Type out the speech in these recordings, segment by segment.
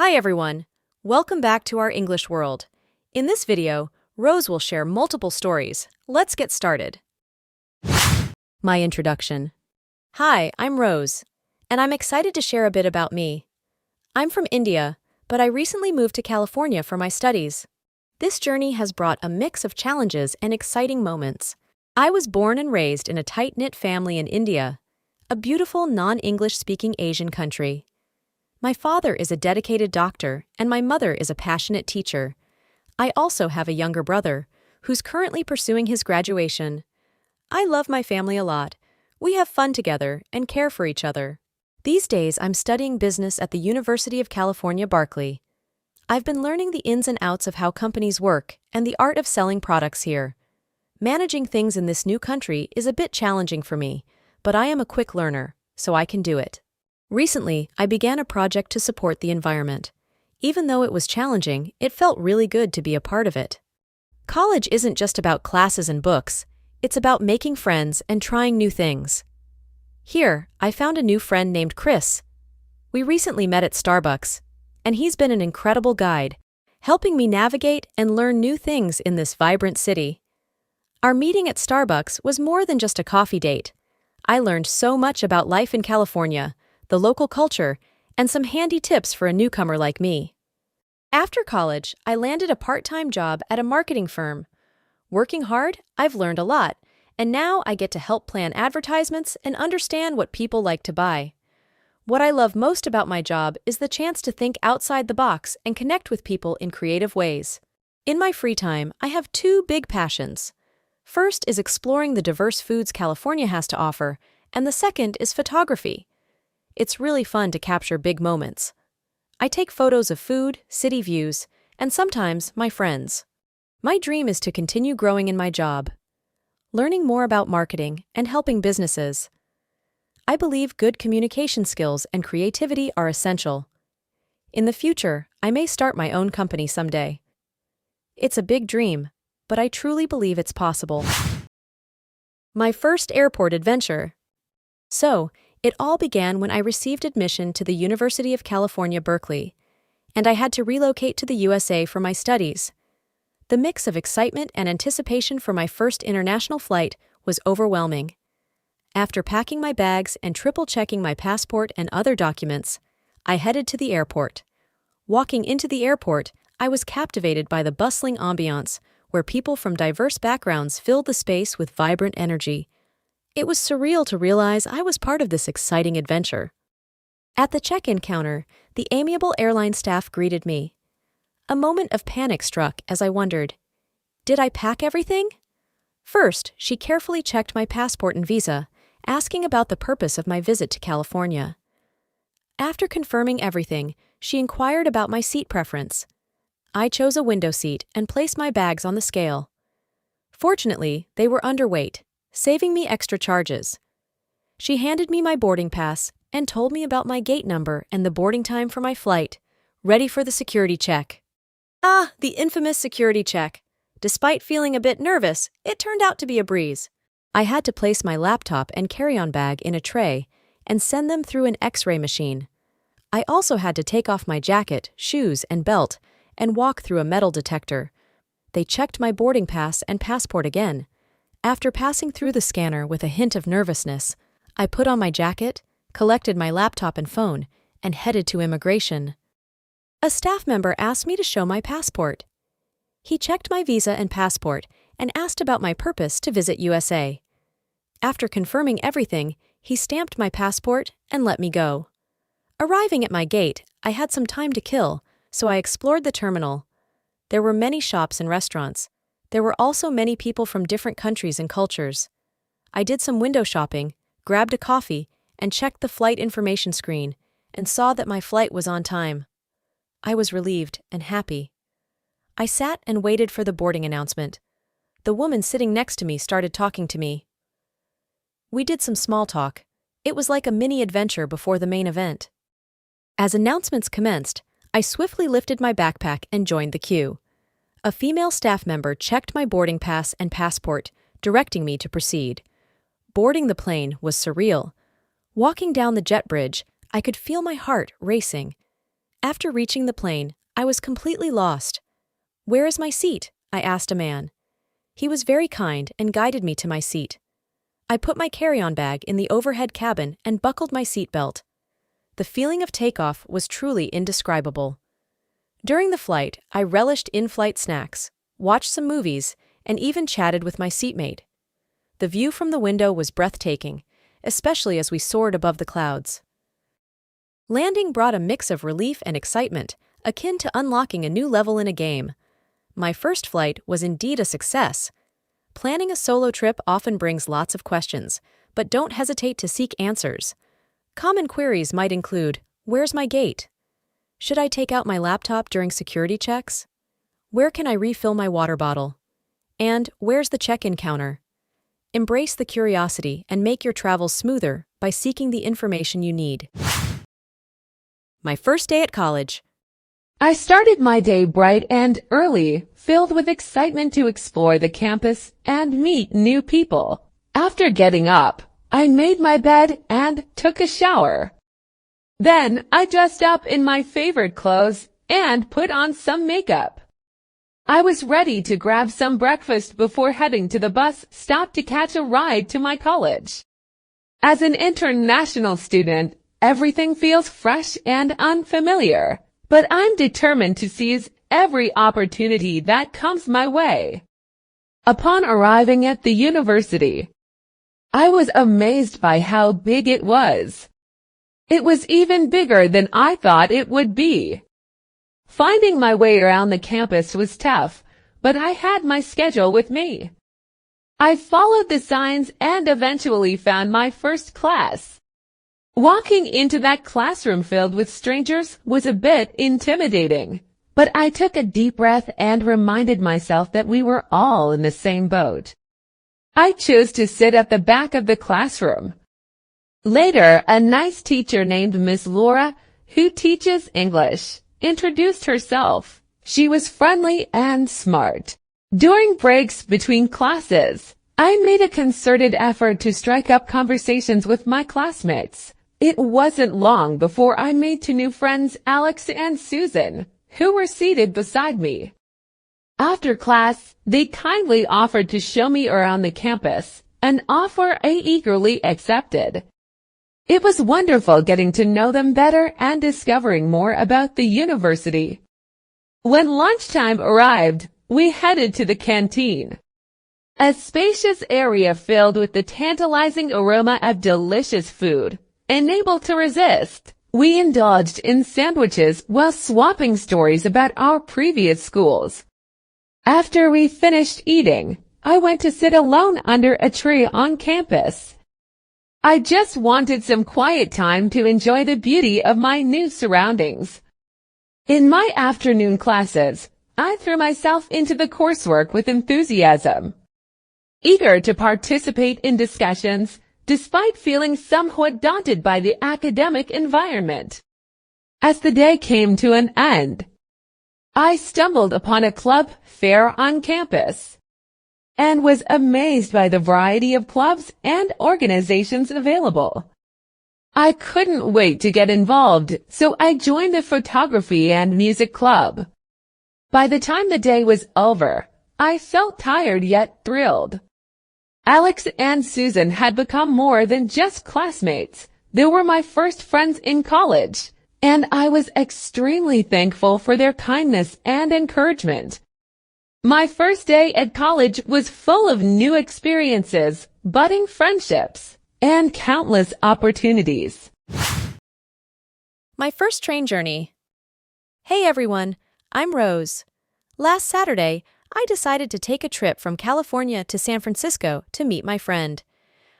Hi everyone! Welcome back to our English world. In this video, Rose will share multiple stories. Let's get started. My introduction. Hi, I'm Rose, and I'm excited to share a bit about me. I'm from India, but I recently moved to California for my studies. This journey has brought a mix of challenges and exciting moments. I was born and raised in a tight-knit family in India, a beautiful non-English speaking Asian country. My father is a dedicated doctor, and my mother is a passionate teacher. I also have a younger brother, who's currently pursuing his graduation. I love my family a lot. We have fun together and care for each other. These days, I'm studying business at the University of California, Berkeley. I've been learning the ins and outs of how companies work and the art of selling products here. Managing things in this new country is a bit challenging for me, but I am a quick learner, so I can do it. Recently, I began a project to support the environment. Even though it was challenging, it felt really good to be a part of it. College isn't just about classes and books, it's about making friends and trying new things. Here, I found a new friend named Chris. We recently met at Starbucks, and he's been an incredible guide, helping me navigate and learn new things in this vibrant city. Our meeting at Starbucks was more than just a coffee date. I learned so much about life in California, the local culture, and some handy tips for a newcomer like me. After college, I landed a part-time job at a marketing firm. Working hard, I've learned a lot, and now I get to help plan advertisements and understand what people like to buy. What I love most about my job is the chance to think outside the box and connect with people in creative ways. In my free time, I have two big passions. First is exploring the diverse foods California has to offer, and the second is photography. It's really fun to capture big moments. I take photos of food, city views, and sometimes my friends. My dream is to continue growing in my job, learning more about marketing and helping businesses. I believe good communication skills and creativity are essential. In the future, I may start my own company someday. It's a big dream, but I truly believe it's possible. My first airport adventure. It all began when I received admission to the University of California, Berkeley, and I had to relocate to the USA for my studies. The mix of excitement and anticipation for my first international flight was overwhelming. After packing my bags and triple-checking my passport and other documents, I headed to the airport. Walking into the airport, I was captivated by the bustling ambiance, where people from diverse backgrounds filled the space with vibrant energy. It was surreal to realize I was part of this exciting adventure. At the check-in counter, the amiable airline staff greeted me. A moment of panic struck as I wondered, did I pack everything? First, she carefully checked my passport and visa, asking about the purpose of my visit to California. After confirming everything, she inquired about my seat preference. I chose a window seat and placed my bags on the scale. Fortunately, they were underweight, saving me extra charges. She handed me my boarding pass and told me about my gate number and the boarding time for my flight, ready for the security check. The infamous security check. Despite feeling a bit nervous, it turned out to be a breeze. I had to place my laptop and carry-on bag in a tray and send them through an X-ray machine. I also had to take off my jacket, shoes, and belt and walk through a metal detector. They checked my boarding pass and passport again. After passing through the scanner with a hint of nervousness, I put on my jacket, collected my laptop and phone, and headed to immigration. A staff member asked me to show my passport. He checked my visa and passport and asked about my purpose to visit USA. After confirming everything, he stamped my passport and let me go. Arriving at my gate, I had some time to kill, so I explored the terminal. There were many shops and restaurants. There were also many people from different countries and cultures. I did some window shopping, grabbed a coffee, and checked the flight information screen, and saw that my flight was on time. I was relieved and happy. I sat and waited for the boarding announcement. The woman sitting next to me started talking to me. We did some small talk. It was like a mini adventure before the main event. As announcements commenced, I swiftly lifted my backpack and joined the queue. A female staff member checked my boarding pass and passport, directing me to proceed. Boarding the plane was surreal. Walking down the jet bridge, I could feel my heart racing. After reaching the plane, I was completely lost. "Where is my seat?" I asked a man. He was very kind and guided me to my seat. I put my carry-on bag in the overhead cabin and buckled my seatbelt. The feeling of takeoff was truly indescribable. During the flight, I relished in-flight snacks, watched some movies, and even chatted with my seatmate. The view from the window was breathtaking, especially as we soared above the clouds. Landing brought a mix of relief and excitement, akin to unlocking a new level in a game. My first flight was indeed a success. Planning a solo trip often brings lots of questions, but don't hesitate to seek answers. Common queries might include, "Where's my gate?" "Should I take out my laptop during security checks?" "Where can I refill my water bottle?" And "Where's the check-in counter?" Embrace the curiosity and make your travels smoother by seeking the information you need. My first day at college. I started my day bright and early, filled with excitement to explore the campus and meet new people. After getting up, I made my bed and took a shower. Then I dressed up in my favorite clothes and put on some makeup. I was ready to grab some breakfast before heading to the bus stop to catch a ride to my college. As an international student, everything feels fresh and unfamiliar. But I'm determined to seize every opportunity that comes my way. Upon arriving at the university, I was amazed by how big it was. It was even bigger than I thought it would be. Finding my way around the campus was tough, but I had my schedule with me. I followed the signs and eventually found my first class. Walking into that classroom filled with strangers was a bit intimidating, but I took a deep breath and reminded myself that we were all in the same boat. I chose to sit at the back of the classroom. Later, a nice teacher named Miss Laura, who teaches English, introduced herself. She was friendly and smart. During breaks between classes, I made a concerted effort to strike up conversations with my classmates. It wasn't long before I made two new friends, Alex and Susan, who were seated beside me. After class, they kindly offered to show me around the campus, an offer I eagerly accepted. It was wonderful getting to know them better and discovering more about the university. When lunchtime arrived, we headed to the canteen. A spacious area filled with the tantalizing aroma of delicious food. Unable to resist, we indulged in sandwiches while swapping stories about our previous schools. After we finished eating, I went to sit alone under a tree on campus. I just wanted some quiet time to enjoy the beauty of my new surroundings. In my afternoon classes, I threw myself into the coursework with enthusiasm. Eager to participate in discussions, despite feeling somewhat daunted by the academic environment. As the day came to an end, I stumbled upon a club fair on campus and was amazed by the variety of clubs and organizations available. I couldn't wait to get involved, so I joined the photography and music club. By the time the day was over, I felt tired yet thrilled. Alex and Susan had become more than just classmates. They were my first friends in college, and I was extremely thankful for their kindness and encouragement. My first day at college was full of new experiences, budding friendships, and countless opportunities. My first train journey. Hey everyone, I'm Rose. Last Saturday, I decided to take a trip from California to San Francisco to meet my friend.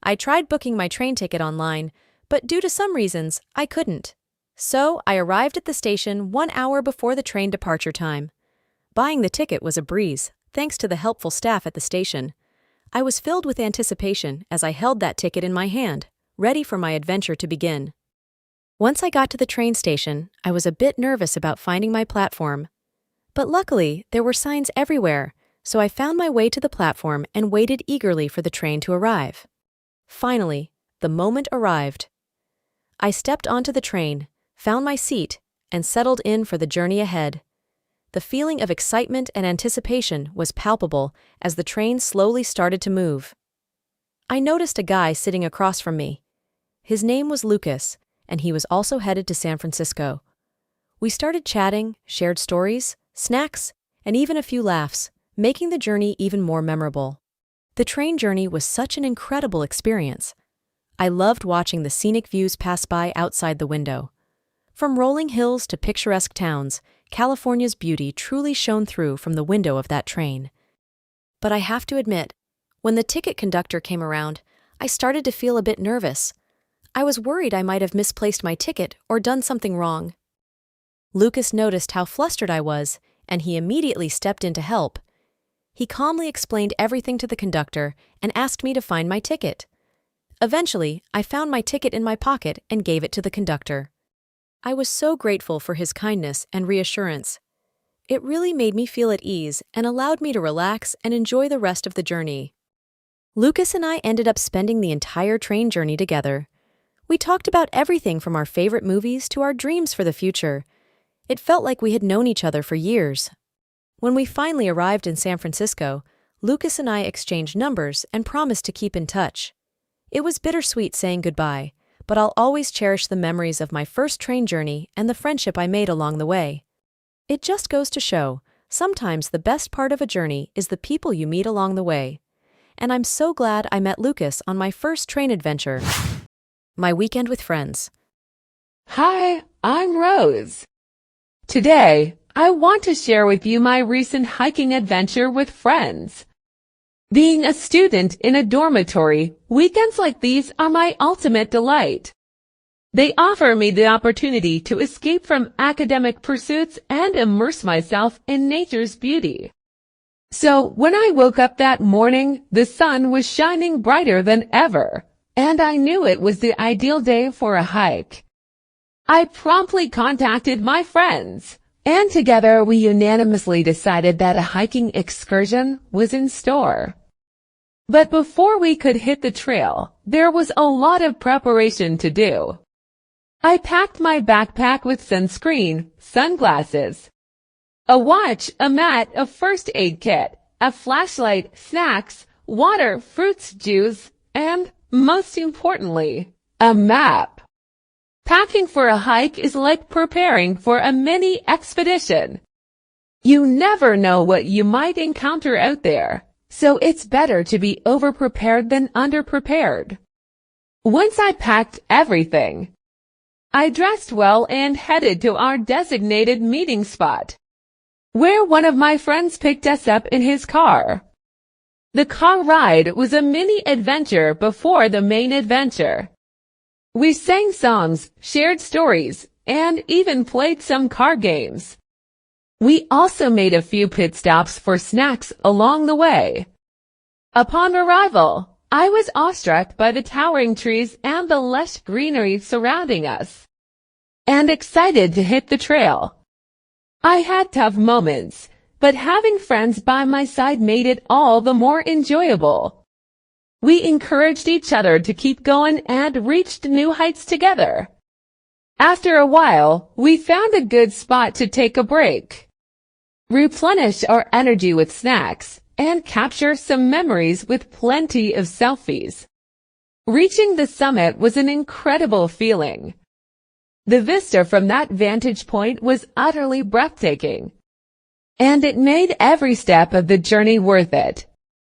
I tried booking my train ticket online, but due to some reasons, I couldn't. So I arrived at the station 1 hour before the train departure time. Buying the ticket was a breeze, thanks to the helpful staff at the station. I was filled with anticipation as I held that ticket in my hand, ready for my adventure to begin. Once I got to the train station, I was a bit nervous about finding my platform. But luckily, there were signs everywhere, so I found my way to the platform and waited eagerly for the train to arrive. Finally, the moment arrived. I stepped onto the train, found my seat, and settled in for the journey ahead. The feeling of excitement and anticipation was palpable as the train slowly started to move. I noticed a guy sitting across from me. His name was Lucas, and he was also headed to San Francisco. We started chatting, shared stories, snacks, and even a few laughs, making the journey even more memorable. The train journey was such an incredible experience. I loved watching the scenic views pass by outside the window. From rolling hills to picturesque towns, California's beauty truly shone through from the window of that train. But I have to admit, when the ticket conductor came around, I started to feel a bit nervous. I was worried I might have misplaced my ticket or done something wrong. Lucas noticed how flustered I was, and he immediately stepped in to help. He calmly explained everything to the conductor and asked me to find my ticket. Eventually, I found my ticket in my pocket and gave it to the conductor. I was so grateful for his kindness and reassurance. It really made me feel at ease and allowed me to relax and enjoy the rest of the journey. Lucas and I ended up spending the entire train journey together. We talked about everything from our favorite movies to our dreams for the future. It felt like we had known each other for years. When we finally arrived in San Francisco, Lucas and I exchanged numbers and promised to keep in touch. It was bittersweet saying goodbye, but I'll always cherish the memories of my first train journey and the friendship I made along the way. It just goes to show, sometimes the best part of a journey is the people you meet along the way. And I'm so glad I met Lucas on my first train adventure. My weekend with friends. Hi, I'm Rose. Today, I want to share with you my recent hiking adventure with friends. Being a student in a dormitory, weekends like these are my ultimate delight. They offer me the opportunity to escape from academic pursuits and immerse myself in nature's beauty. So when I woke up that morning, the sun was shining brighter than ever, and I knew it was the ideal day for a hike. I promptly contacted my friends, and together we unanimously decided that a hiking excursion was in store. But before we could hit the trail, there was a lot of preparation to do. I packed my backpack with sunscreen, sunglasses, a watch, a mat, a first aid kit, a flashlight, snacks, water, fruits, juice, and, most importantly, a map. Packing for a hike is like preparing for a mini expedition. You never know what you might encounter out there, so it's better to be overprepared than underprepared. Once I packed everything, I dressed well and headed to our designated meeting spot, where one of my friends picked us up in his car. The car ride was a mini adventure before the main adventure. We sang songs, shared stories, and even played some card games. We also made a few pit stops for snacks along the way. Upon arrival, I was awestruck by the towering trees and the lush greenery surrounding us, and excited to hit the trail. I had tough moments, but having friends by my side made it all the more enjoyable. We encouraged each other to keep going and reached new heights together. After a while, we found a good spot to take a break, replenish our energy with snacks, and capture some memories with plenty of selfies. Reaching the summit was an incredible feeling. The vista from that vantage point was utterly breathtaking, and it made every step of the journey worth it.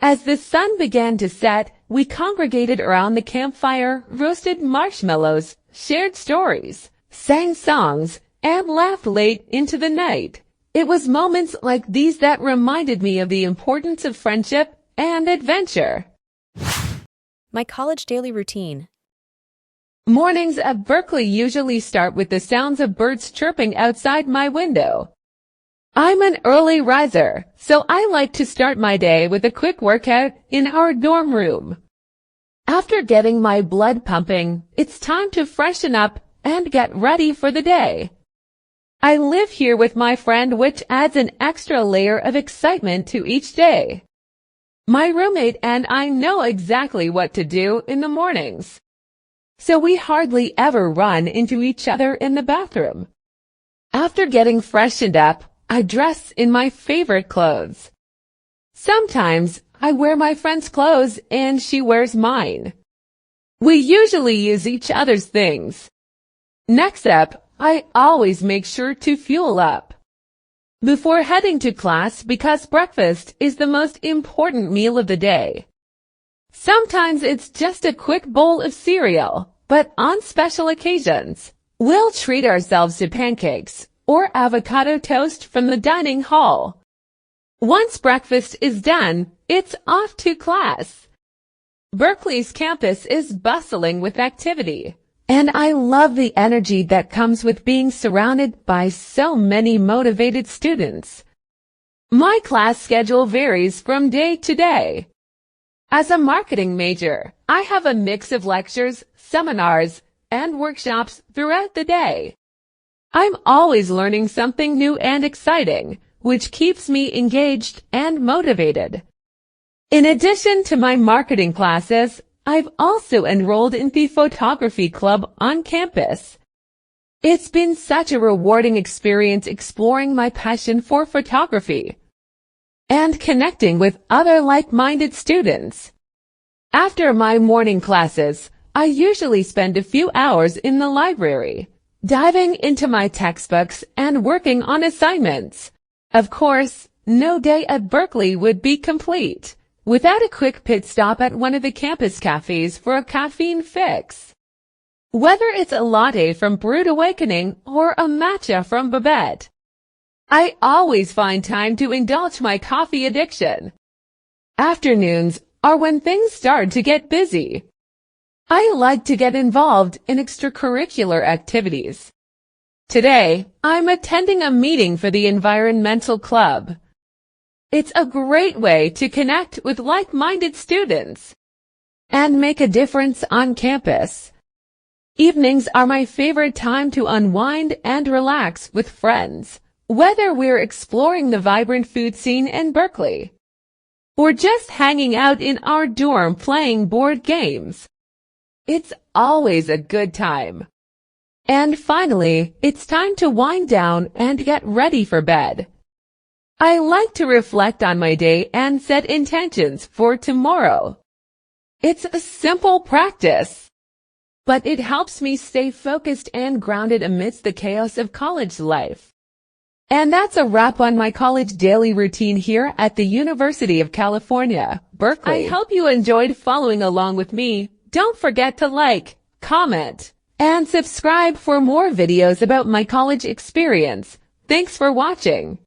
As the sun began to set, we congregated around the campfire, roasted marshmallows, shared stories, sang songs, and laughed late into the night. It was moments like these that reminded me of the importance of friendship and adventure. My college daily routine. Mornings at Berkeley usually start with the sounds of birds chirping outside my window. I'm an early riser, so I like to start my day with a quick workout in our dorm room. After getting my blood pumping, it's time to freshen up and get ready for the day. I live here with my friend, which adds an extra layer of excitement to each day. My roommate and I know exactly what to do in the mornings, so we hardly ever run into each other in the bathroom. After getting freshened up, I dress in my favorite clothes. Sometimes I wear my friend's clothes and she wears mine. We usually use each other's things. Next up, I always make sure to fuel up before heading to class because breakfast is the most important meal of the day. Sometimes it's just a quick bowl of cereal, but on special occasions, we'll treat ourselves to pancakes or avocado toast from the dining hall. Once breakfast is done, it's off to class. Berkeley's campus is bustling with activity, and I love the energy that comes with being surrounded by so many motivated students. My class schedule varies from day to day. As a marketing major, I have a mix of lectures, seminars, and workshops throughout the day. I'm always learning something new and exciting, which keeps me engaged and motivated. In addition to my marketing classes, I've also enrolled in the photography club on campus. It's been such a rewarding experience exploring my passion for photography and connecting with other like-minded students. After my morning classes, I usually spend a few hours in the library, diving into my textbooks and working on assignments. Of course, no day at Berkeley would be complete without a quick pit stop at one of the campus cafes for a caffeine fix. Whether it's a latte from Brewed Awakening or a matcha from Babette, I always find time to indulge my coffee addiction. Afternoons are when things start to get busy. I like to get involved in extracurricular activities. Today, I'm attending a meeting for the Environmental Club. It's a great way to connect with like-minded students and make a difference on campus. Evenings are my favorite time to unwind and relax with friends, whether we're exploring the vibrant food scene in Berkeley or just hanging out in our dorm playing board games. It's always a good time. And finally, it's time to wind down and get ready for bed. I like to reflect on my day and set intentions for tomorrow. It's a simple practice, but it helps me stay focused and grounded amidst the chaos of college life. And that's a wrap on my college daily routine here at the University of California, Berkeley. I hope you enjoyed following along with me. Don't forget to like, comment, and subscribe for more videos about my college experience. Thanks for watching.